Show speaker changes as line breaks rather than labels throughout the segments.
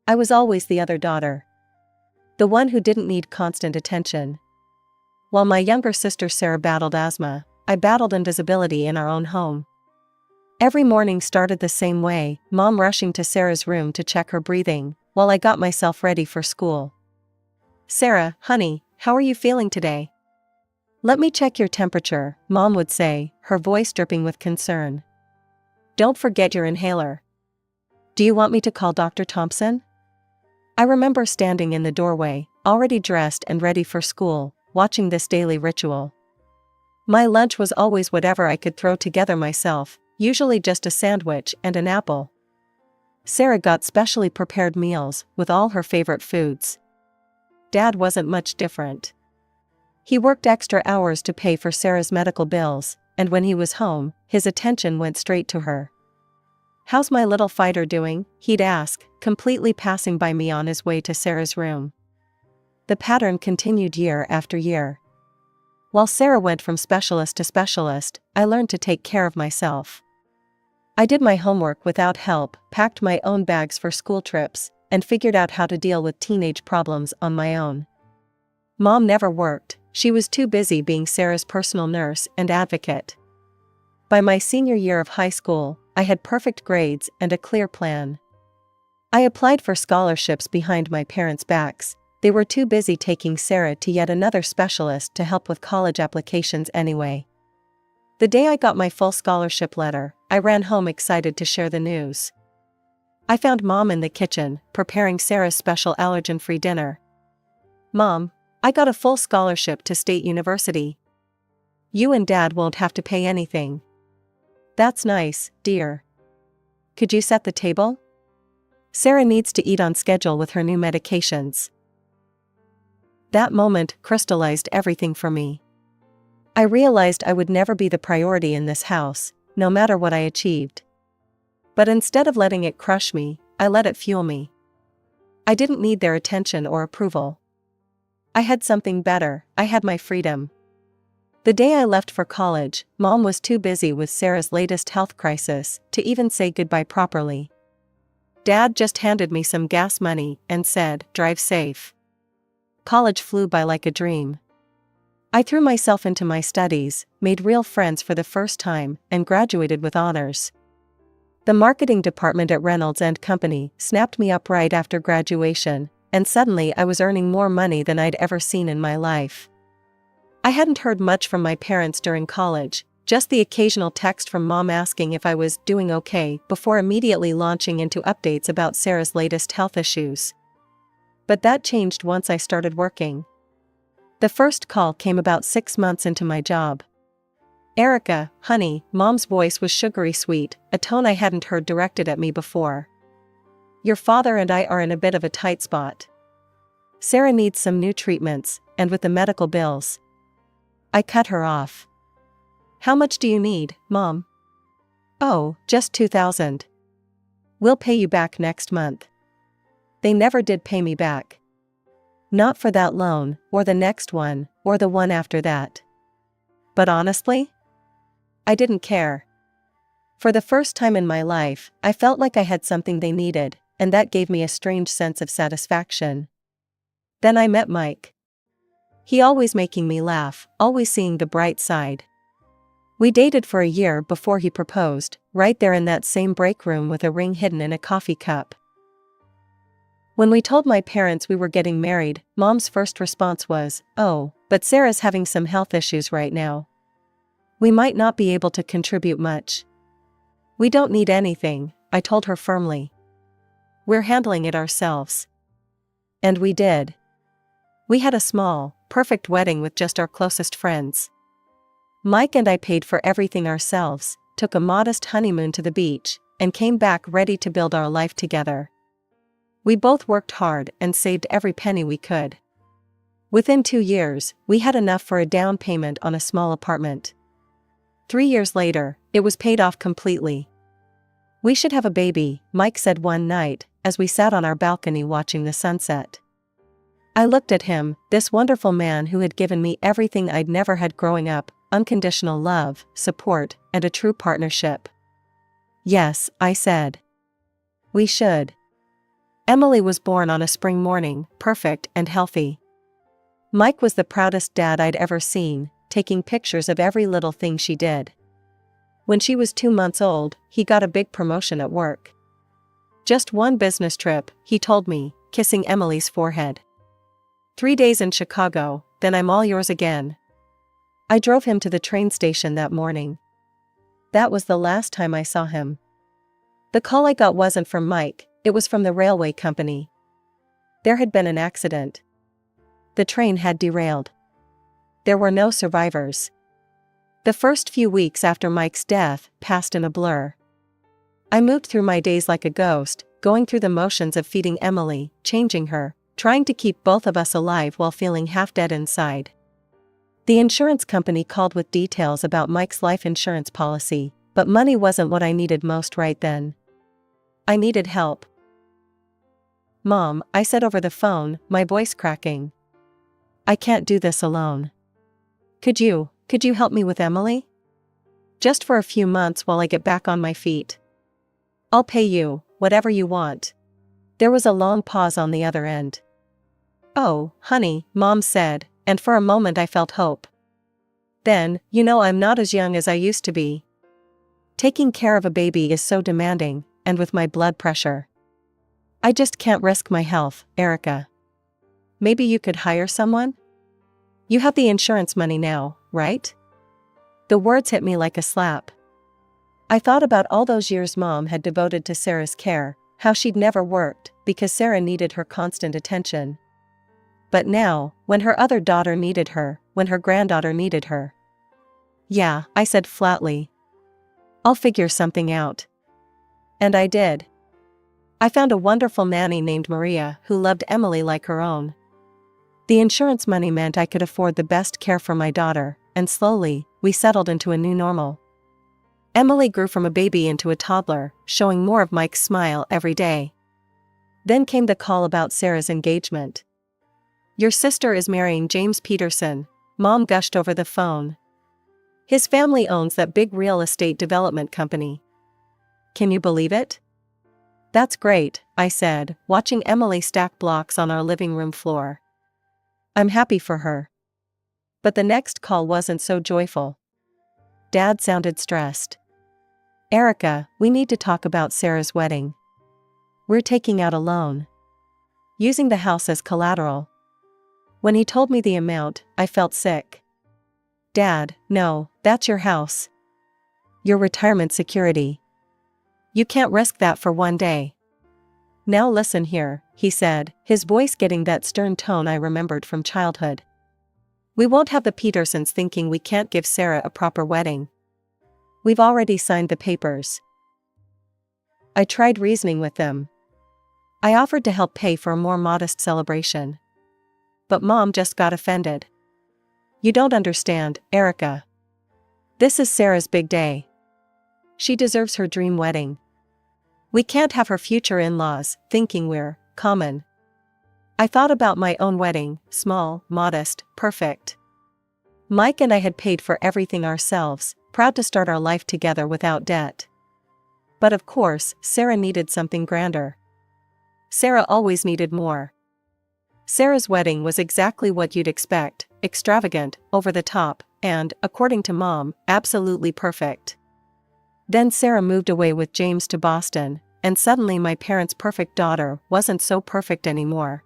I was always the other daughter. The one who didn't need constant attention. While my younger sister Sarah battled asthma, I battled invisibility in our own home. Every morning started the same way, Mom rushing to Sarah's room to check her breathing, while I got myself ready for school. "Sarah, honey, how are you feeling today?" "Let me check your temperature," Mom would say, her voice dripping with concern. "Don't forget your inhaler. Do you want me to call Dr. Thompson?" I remember standing in the doorway, already dressed and ready for school, watching this daily ritual. My lunch was always whatever I could throw together myself, usually just a sandwich and an apple. Sarah got specially prepared meals, with all her favorite foods. Dad wasn't much different. He worked extra hours to pay for Sarah's medical bills, and when he was home, his attention went straight to her. "How's my little fighter doing?" he'd ask, completely passing by me on his way to Sarah's room. The pattern continued year after year. While Sarah went from specialist to specialist, I learned to take care of myself. I did my homework without help, packed my own bags for school trips, and figured out how to deal with teenage problems on my own. Mom never worked, she was too busy being Sarah's personal nurse and advocate. By my senior year of high school, I had perfect grades and a clear plan. I applied for scholarships behind my parents' backs. They were too busy taking Sarah to yet another specialist to help with college applications anyway. The day I got my full scholarship letter, I ran home excited to share the news. I found Mom in the kitchen, preparing Sarah's special allergen-free dinner. "Mom, I got a full scholarship to State University. You and Dad won't have to pay anything." "That's nice, dear. Could you set the table? Sarah needs to eat on schedule with her new medications." That moment crystallized everything for me. I realized I would never be the priority in this house, no matter what I achieved. But instead of letting it crush me, I let it fuel me. I didn't need their attention or approval. I had something better, I had my freedom. The day I left for college, Mom was too busy with Sarah's latest health crisis to even say goodbye properly. Dad just handed me some gas money and said, "Drive safe." College flew by like a dream. I threw myself into my studies, made real friends for the first time, and graduated with honors. The marketing department at Reynolds & Company snapped me up right after graduation, and suddenly I was earning more money than I'd ever seen in my life. I hadn't heard much from my parents during college, just the occasional text from Mom asking if I was doing okay before immediately launching into updates about Sarah's latest health issues. But that changed once I started working. The first call came about 6 months into my job. "Erica, honey," Mom's voice was sugary sweet, a tone I hadn't heard directed at me before. "Your father and I are in a bit of a tight spot. Sarah needs some new treatments, and with the medical bills." I cut her off. "How much do you need, Mom?" "Oh, just $2,000. We'll pay you back next month." They never did pay me back. Not for that loan, or the next one, or the one after that. But honestly, I didn't care. For the first time in my life, I felt like I had something they needed, and that gave me a strange sense of satisfaction. Then I met Mike. He always making me laugh, always seeing the bright side. We dated for a year before he proposed, right there in that same break room with a ring hidden in a coffee cup. When we told my parents we were getting married, Mom's first response was, "Oh, but Sarah's having some health issues right now. We might not be able to contribute much." "We don't need anything," I told her firmly. "We're handling it ourselves." And we did. We had a small, perfect wedding with just our closest friends. Mike and I paid for everything ourselves, took a modest honeymoon to the beach, and came back ready to build our life together. We both worked hard and saved every penny we could. Within 2 years, we had enough for a down payment on a small apartment. 3 years later, it was paid off completely. "We should have a baby," Mike said one night, as we sat on our balcony watching the sunset. I looked at him, this wonderful man who had given me everything I'd never had growing up, unconditional love, support, and a true partnership. "Yes," I said. "We should." Emily was born on a spring morning, perfect and healthy. Mike was the proudest dad I'd ever seen, taking pictures of every little thing she did. When she was 2 months old, he got a big promotion at work. Just one business trip, he told me, kissing Emily's forehead. 3 days in Chicago, then I'm all yours again. I drove him to the train station that morning. That was the last time I saw him. The call I got wasn't from Mike, it was from the railway company. There had been an accident. The train had derailed. There were no survivors. The first few weeks after Mike's death passed in a blur. I moved through my days like a ghost, going through the motions of feeding Emily, changing her, trying to keep both of us alive while feeling half dead inside. The insurance company called with details about Mike's life insurance policy, but money wasn't what I needed most right then. I needed help. "Mom," I said over the phone, my voice cracking. "I can't do this alone. Could you help me with Emily? Just for a few months while I get back on my feet. I'll pay you, whatever you want." There was a long pause on the other end. "Oh, honey," Mom said, and for a moment I felt hope. Then, I'm not as young as I used to be. Taking care of a baby is so demanding, and with my blood pressure. I just can't risk my health, Erica. Maybe you could hire someone? You have the insurance money now, right? The words hit me like a slap. I thought about all those years Mom had devoted to Sarah's care, how she'd never worked, because Sarah needed her constant attention. But now, when her other daughter needed her, when her granddaughter needed her. "Yeah," I said flatly. "I'll figure something out." And I did. I found a wonderful nanny named Maria who loved Emily like her own. The insurance money meant I could afford the best care for my daughter, and slowly, we settled into a new normal. Emily grew from a baby into a toddler, showing more of Mike's smile every day. Then came the call about Sarah's engagement. "Your sister is marrying James Peterson," Mom gushed over the phone. "His family owns that big real estate development company. Can you believe it?" "That's great," I said, watching Emily stack blocks on our living room floor. "I'm happy for her." But the next call wasn't so joyful. Dad sounded stressed. "Erica, we need to talk about Sarah's wedding. We're taking out a loan. Using the house as collateral." When he told me the amount, I felt sick. "Dad, no, that's your house. Your retirement security. You can't risk that for one day." "Now listen here," he said, his voice getting that stern tone I remembered from childhood. "We won't have the Petersons thinking we can't give Sarah a proper wedding. We've already signed the papers." I tried reasoning with them. I offered to help pay for a more modest celebration. But Mom just got offended. "You don't understand, Erica. This is Sarah's big day. She deserves her dream wedding. We can't have her future in-laws thinking we're common." I thought about my own wedding, small, modest, perfect. Mike and I had paid for everything ourselves, proud to start our life together without debt. But of course, Sarah needed something grander. Sarah always needed more. Sarah's wedding was exactly what you'd expect, extravagant, over the top, and, according to Mom, absolutely perfect. Then Sarah moved away with James to Boston, and suddenly my parents' perfect daughter wasn't so perfect anymore.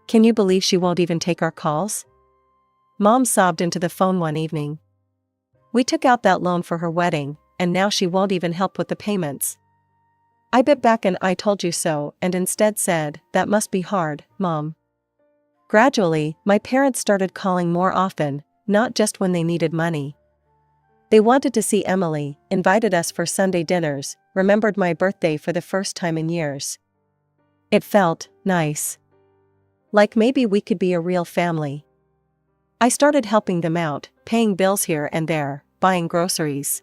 "Can you believe she won't even take our calls?" Mom sobbed into the phone one evening. "We took out that loan for her wedding, and now she won't even help with the payments." I bit back an "I told you so" and instead said, "That must be hard, Mom." Gradually, my parents started calling more often, not just when they needed money. They wanted to see Emily, invited us for Sunday dinners, remembered my birthday for the first time in years. It felt nice. Like maybe we could be a real family. I started helping them out, paying bills here and there, buying groceries.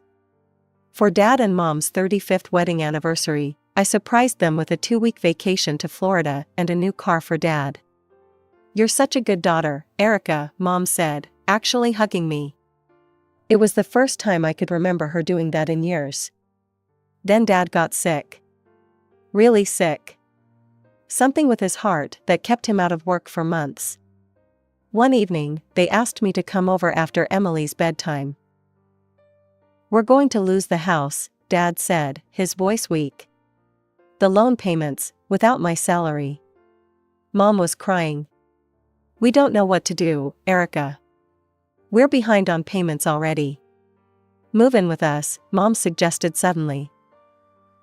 For Dad and Mom's 35th wedding anniversary, I surprised them with a 2-week vacation to Florida and a new car for Dad. "You're such a good daughter, Erica," Mom said, actually hugging me. It was the first time I could remember her doing that in years. Then Dad got sick. Really sick. something with his heart that kept him out of work for months. One evening, they asked me to come over after Emily's bedtime. "We're going to lose the house," Dad said, his voice weak. "The loan payments, without my salary." Mom was crying. "We don't know what to do, Erica. We're behind on payments already." "Move in with us," Mom suggested suddenly.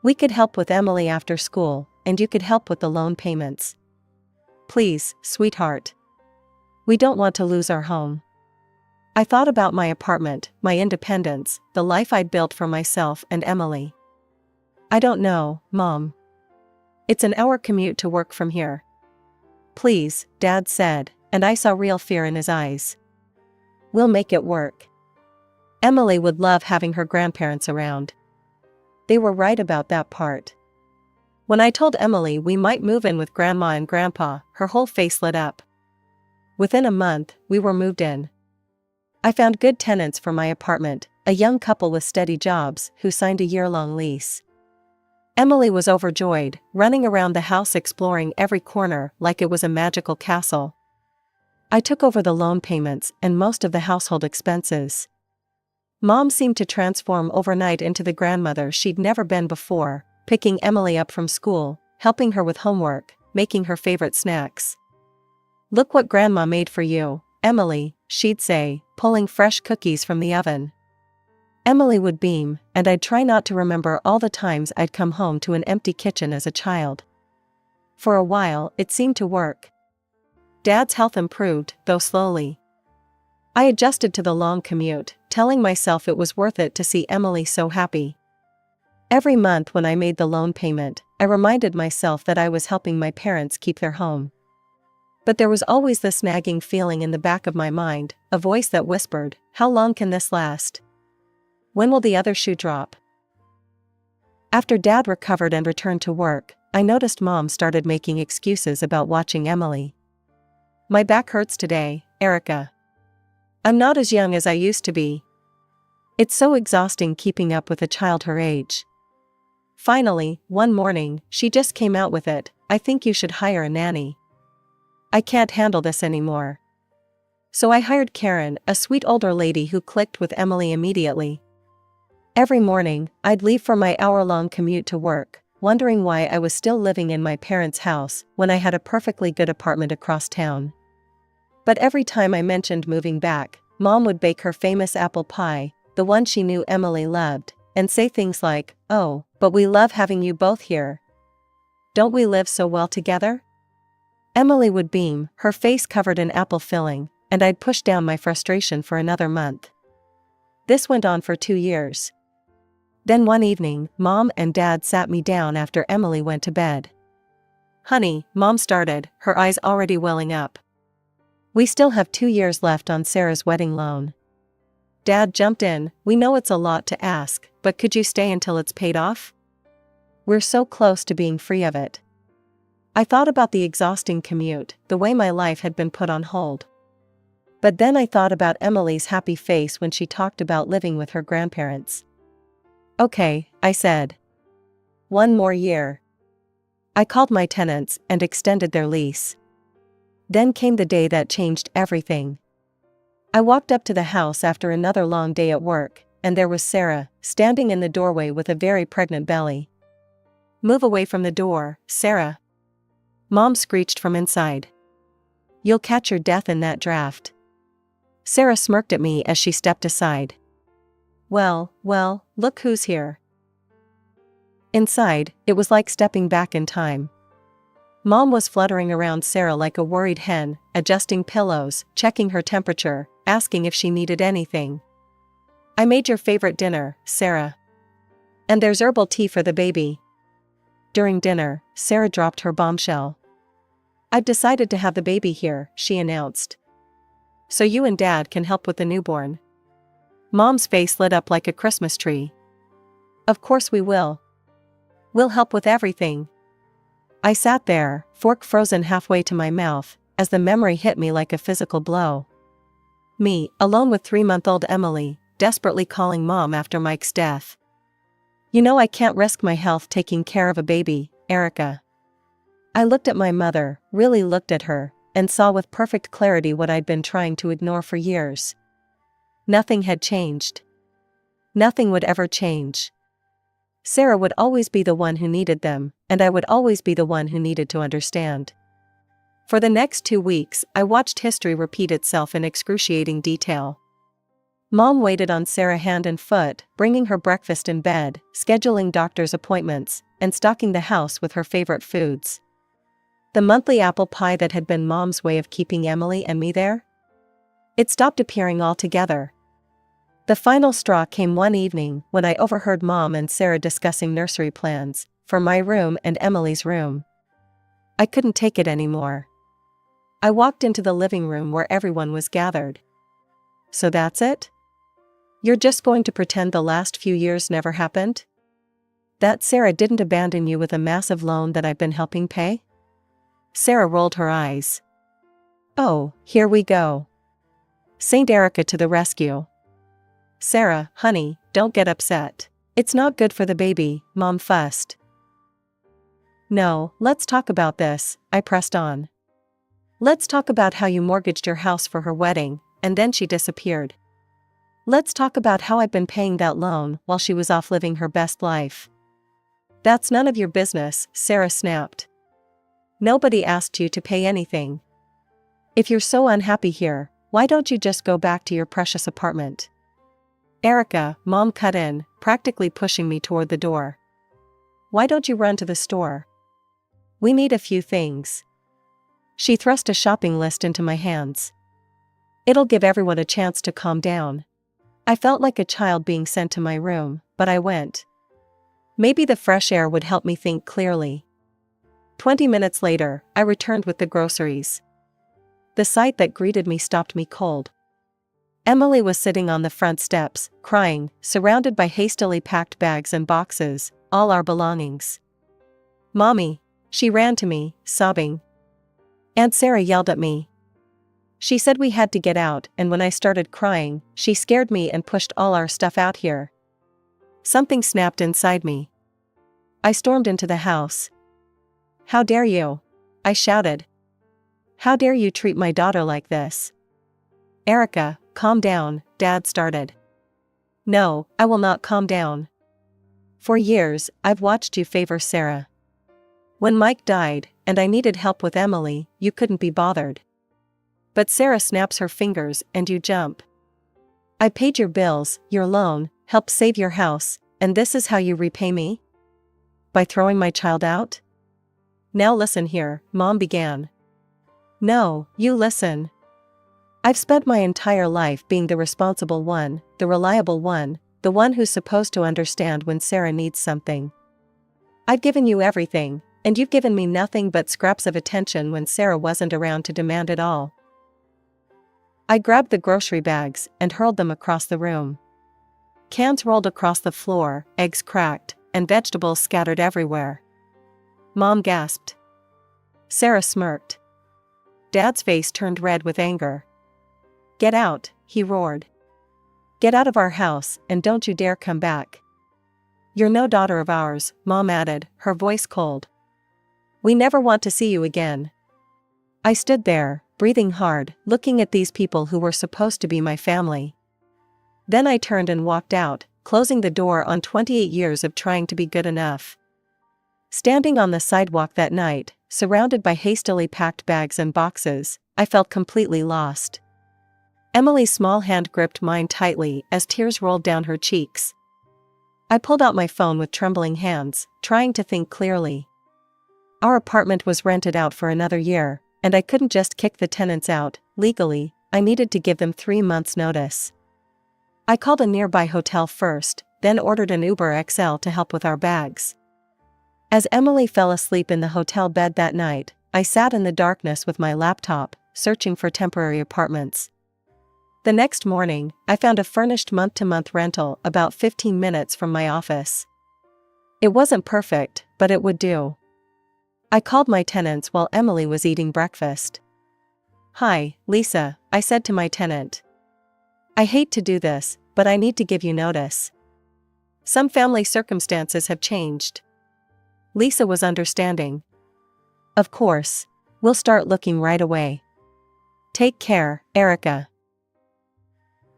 "We could help with Emily after school, and you could help with the loan payments." "Please, sweetheart. We don't want to lose our home." I thought about my apartment, my independence, the life I'd built for myself and Emily. "I don't know, Mom. It's an hour commute to work from here." "Please," Dad said, and I saw real fear in his eyes. "We'll make it work. Emily would love having her grandparents around." They were right about that part. When I told Emily we might move in with Grandma and Grandpa, her whole face lit up. Within a month, we were moved in. I found good tenants for my apartment, a young couple with steady jobs who signed a year-long lease. Emily was overjoyed, running around the house exploring every corner like it was a magical castle. I took over the loan payments and most of the household expenses. Mom seemed to transform overnight into the grandmother she'd never been before, picking Emily up from school, helping her with homework, making her favorite snacks. "Look what Grandma made for you, Emily," she'd say, pulling fresh cookies from the oven. Emily would beam, and I'd try not to remember all the times I'd come home to an empty kitchen as a child. For a while, it seemed to work. Dad's health improved, though slowly. I adjusted to the long commute, telling myself it was worth it to see Emily so happy. Every month when I made the loan payment, I reminded myself that I was helping my parents keep their home. But there was always this nagging feeling in the back of my mind, a voice that whispered, "How long can this last? When will the other shoe drop?" After Dad recovered and returned to work, I noticed Mom started making excuses about watching Emily. "My back hurts today, Erica. I'm not as young as I used to be. It's so exhausting keeping up with a child her age." Finally, one morning, she just came out with it, "I think you should hire a nanny. I can't handle this anymore." So I hired Karen, a sweet older lady who clicked with Emily immediately. Every morning, I'd leave for my hour-long commute to work, wondering why I was still living in my parents' house when I had a perfectly good apartment across town. But every time I mentioned moving back, Mom would bake her famous apple pie, the one she knew Emily loved, and say things like, "Oh, but we love having you both here. Don't we live so well together?" Emily would beam, her face covered in apple filling, and I'd push down my frustration for another month. This went on for 2 years. Then one evening, Mom and Dad sat me down after Emily went to bed. "Honey," Mom started, her eyes already welling up. "We still have 2 years left on Sarah's wedding loan." Dad jumped in, "We know it's a lot to ask, but could you stay until it's paid off? We're so close to being free of it." I thought about the exhausting commute, the way my life had been put on hold. But then I thought about Emily's happy face when she talked about living with her grandparents. "Okay," I said. "1 more year." I called my tenants and extended their lease. Then came the day that changed everything. I walked up to the house after another long day at work, and there was Sarah, standing in the doorway with a very pregnant belly. "Move away from the door, Sarah," Mom screeched from inside. "You'll catch your death in that draft." Sarah smirked at me as she stepped aside. Well, look who's here." Inside, it was like stepping back in time. Mom was fluttering around Sarah like a worried hen, adjusting pillows, checking her temperature, asking if she needed anything. "I made your favorite dinner, Sarah. And there's herbal tea for the baby." During dinner, Sarah dropped her bombshell. "I've decided to have the baby here," she announced. "So you and Dad can help with the newborn." Mom's face lit up like a Christmas tree. "Of course we will. We'll help with everything." I sat there, fork frozen halfway to my mouth, as the memory hit me like a physical blow. Me, alone with 3-month-old Emily, desperately calling Mom after Mike's death. "You know I can't risk my health taking care of a baby, Erica. I looked at my mother, really looked at her, and saw with perfect clarity what I'd been trying to ignore for years. Nothing had changed. Nothing would ever change. Sarah would always be the one who needed them, and I would always be the one who needed to understand. For the next 2 weeks, I watched history repeat itself in excruciating detail. Mom waited on Sarah hand and foot, bringing her breakfast in bed, scheduling doctor's appointments, and stocking the house with her favorite foods. The monthly apple pie that had been Mom's way of keeping Emily and me there? It stopped appearing altogether. The final straw came one evening when I overheard Mom and Sarah discussing nursery plans for my room and Emily's room. I couldn't take it anymore. I walked into the living room where everyone was gathered. So that's it? You're just going to pretend the last few years never happened? That Sarah didn't abandon you with a massive loan that I've been helping pay? Sarah rolled her eyes. Oh, here we go. Saint Erica to the rescue. Sarah, honey, don't get upset. It's not good for the baby, Mom fussed. No, let's talk about this, I pressed on. Let's talk about how you mortgaged your house for her wedding, and then she disappeared. Let's talk about how I've been paying that loan while she was off living her best life. That's none of your business, Sarah snapped. Nobody asked you to pay anything. If you're so unhappy here, why don't you just go back to your precious apartment? Erica, Mom cut in, practically pushing me toward the door. Why don't you run to the store? We need a few things. She thrust a shopping list into my hands. It'll give everyone a chance to calm down. I felt like a child being sent to my room, but I went. Maybe the fresh air would help me think clearly. 20 minutes later, I returned with the groceries. The sight that greeted me stopped me cold. Emily was sitting on the front steps, crying, surrounded by hastily packed bags and boxes, all our belongings. Mommy! She ran to me, sobbing. Aunt Sarah yelled at me. She said we had to get out, and when I started crying, she scared me and pushed all our stuff out here. Something snapped inside me. I stormed into the house. How dare you? I shouted. How dare you treat my daughter like this? Erica, calm down, Dad started. No, I will not calm down. For years, I've watched you favor Sarah. When Mike died, and I needed help with Emily, you couldn't be bothered. But Sarah snaps her fingers and you jump. I paid your bills, your loan, helped save your house, and this is how you repay me? By throwing my child out? Now listen here, Mom began. No, you listen. I've spent my entire life being the responsible one, the reliable one, the one who's supposed to understand when Sarah needs something. I've given you everything, and you've given me nothing but scraps of attention when Sarah wasn't around to demand it all. I grabbed the grocery bags and hurled them across the room. Cans rolled across the floor, eggs cracked, and vegetables scattered everywhere. Mom gasped. Sarah smirked. Dad's face turned red with anger. Get out, he roared. Get out of our house, and don't you dare come back. You're no daughter of ours, Mom added, her voice cold. We never want to see you again. I stood there, breathing hard, looking at these people who were supposed to be my family. Then I turned and walked out, closing the door on 28 years of trying to be good enough. Standing on the sidewalk that night, surrounded by hastily packed bags and boxes, I felt completely lost. Emily's small hand gripped mine tightly as tears rolled down her cheeks. I pulled out my phone with trembling hands, trying to think clearly. Our apartment was rented out for another year, and I couldn't just kick the tenants out. Legally, I needed to give them 3 months' notice. I called a nearby hotel first, then ordered an Uber XL to help with our bags. As Emily fell asleep in the hotel bed that night, I sat in the darkness with my laptop, searching for temporary apartments. The next morning, I found a furnished month-to-month rental about 15 minutes from my office. It wasn't perfect, but it would do. I called my tenants while Emily was eating breakfast. Hi, Lisa, I said to my tenant. I hate to do this, but I need to give you notice. Some family circumstances have changed. Lisa was understanding. Of course. We'll start looking right away. Take care, Erica.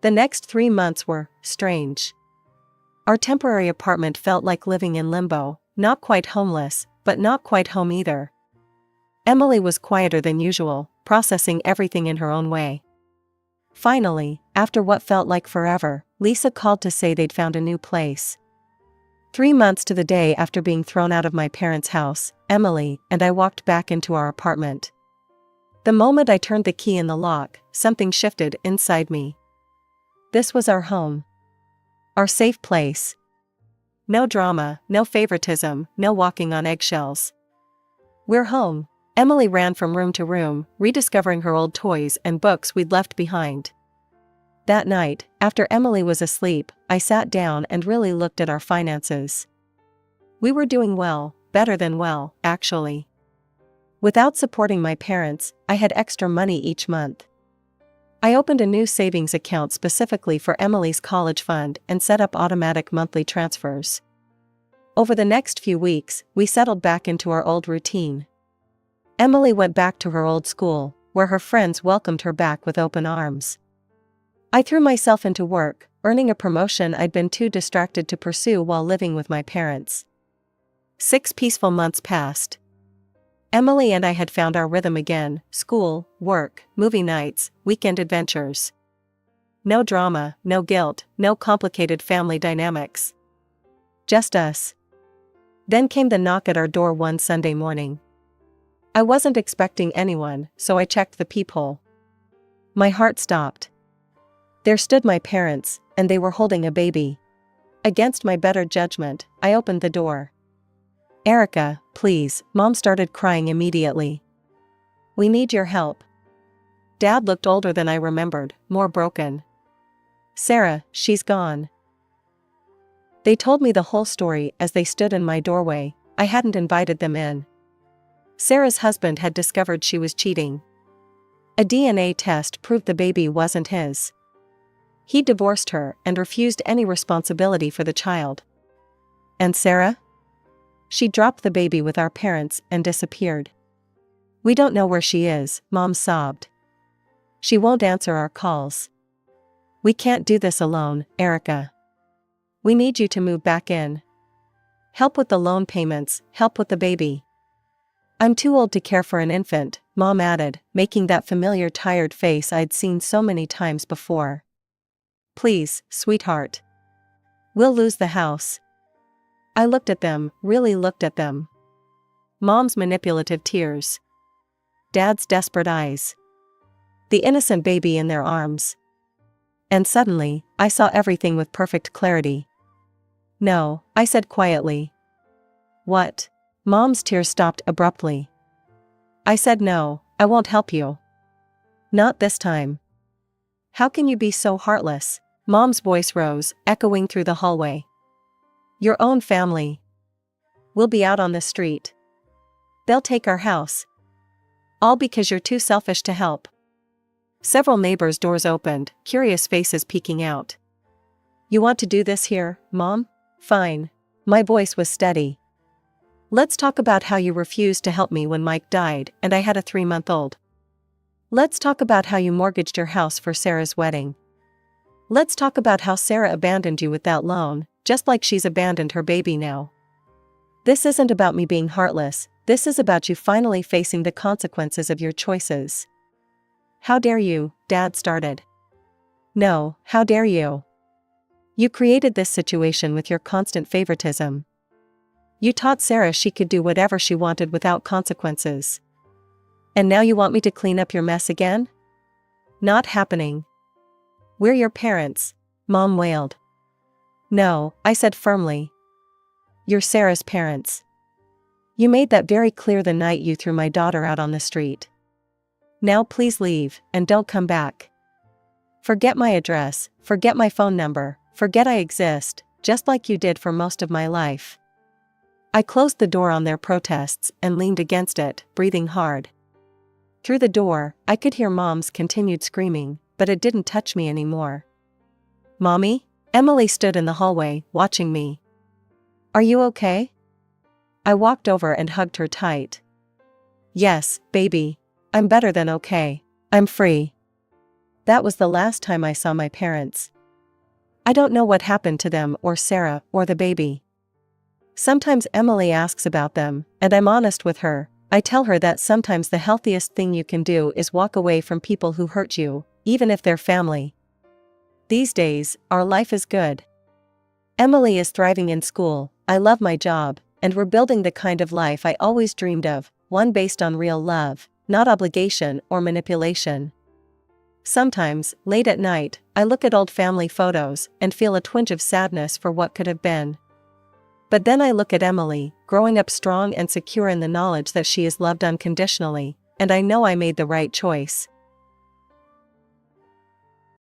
The next 3 months were strange. Our temporary apartment felt like living in limbo, not quite homeless, but not quite home either. Emily was quieter than usual, processing everything in her own way. Finally, after what felt like forever, Lisa called to say they'd found a new place. 3 months to the day after being thrown out of my parents' house, Emily and I walked back into our apartment. The moment I turned the key in the lock, something shifted inside me. This was our home. Our safe place. No drama, no favoritism, no walking on eggshells. We're home. Emily ran from room to room, rediscovering her old toys and books we'd left behind. That night, after Emily was asleep, I sat down and really looked at our finances. We were doing well, better than well, actually. Without supporting my parents, I had extra money each month. I opened a new savings account specifically for Emily's college fund and set up automatic monthly transfers. Over the next few weeks, we settled back into our old routine. Emily went back to her old school, where her friends welcomed her back with open arms. I threw myself into work, earning a promotion I'd been too distracted to pursue while living with my parents. 6 peaceful months passed. Emily and I had found our rhythm again: school, work, movie nights, weekend adventures. No drama, no guilt, no complicated family dynamics. Just us. Then came the knock at our door one Sunday morning. I wasn't expecting anyone, so I checked the peephole. My heart stopped. There stood my parents, and they were holding a baby. Against my better judgment, I opened the door. "Erica, please," Mom started crying immediately. "We need your help." Dad looked older than I remembered, more broken. "Sarah, she's gone." They told me the whole story as they stood in my doorway. I hadn't invited them in. Sarah's husband had discovered she was cheating. A DNA test proved the baby wasn't his. He divorced her and refused any responsibility for the child. And Sarah? She dropped the baby with our parents and disappeared. "We don't know where she is," Mom sobbed. "She won't answer our calls. We can't do this alone, Erica. We need you to move back in. Help with the loan payments, help with the baby." "I'm too old to care for an infant," Mom added, making that familiar tired face I'd seen so many times before. "Please, sweetheart. We'll lose the house." I looked at them, really looked at them. Mom's manipulative tears. Dad's desperate eyes. The innocent baby in their arms. And suddenly, I saw everything with perfect clarity. "No," I said quietly. "What?" Mom's tears stopped abruptly. I said, "No, I won't help you. Not this time." "How can you be so heartless?" Mom's voice rose, echoing through the hallway. "Your own family. We'll be out on the street. They'll take our house. All because you're too selfish to help." Several neighbors' doors opened, curious faces peeking out. "You want to do this here, Mom? Fine." My voice was steady. "Let's talk about how you refused to help me when Mike died and I had a 3-month-old. Let's talk about how you mortgaged your house for Sarah's wedding. Let's talk about how Sarah abandoned you with that loan, just like she's abandoned her baby now. This isn't about me being heartless, this is about you finally facing the consequences of your choices." "How dare you," Dad started. "No, how dare you? You created this situation with your constant favoritism. You taught Sarah she could do whatever she wanted without consequences. And now you want me to clean up your mess again? Not happening. We're your parents," Mom wailed. "No," I said firmly. "You're Sarah's parents. You made that very clear the night you threw my daughter out on the street. Now please leave, and don't come back. Forget my address, forget my phone number, forget I exist, just like you did for most of my life." I closed the door on their protests and leaned against it, breathing hard. Through the door, I could hear Mom's continued screaming, but it didn't touch me anymore. "Mommy?" Emily stood in the hallway, watching me. "Are you okay?" I walked over and hugged her tight. Yes, baby. I'm better than okay. I'm free. That was the last time I saw my parents. I don't know what happened to them or Sarah or the baby. Sometimes Emily asks about them, and I'm honest with her. I tell her that sometimes the healthiest thing you can do is walk away from people who hurt you, even if they're family. These days, our life is good. Emily is thriving in school, I love my job, and we're building the kind of life I always dreamed of, one based on real love, not obligation or manipulation. Sometimes, late at night, I look at old family photos and feel a twinge of sadness for what could have been. But then I look at Emily, growing up strong and secure in the knowledge that she is loved unconditionally, and I know I made the right choice.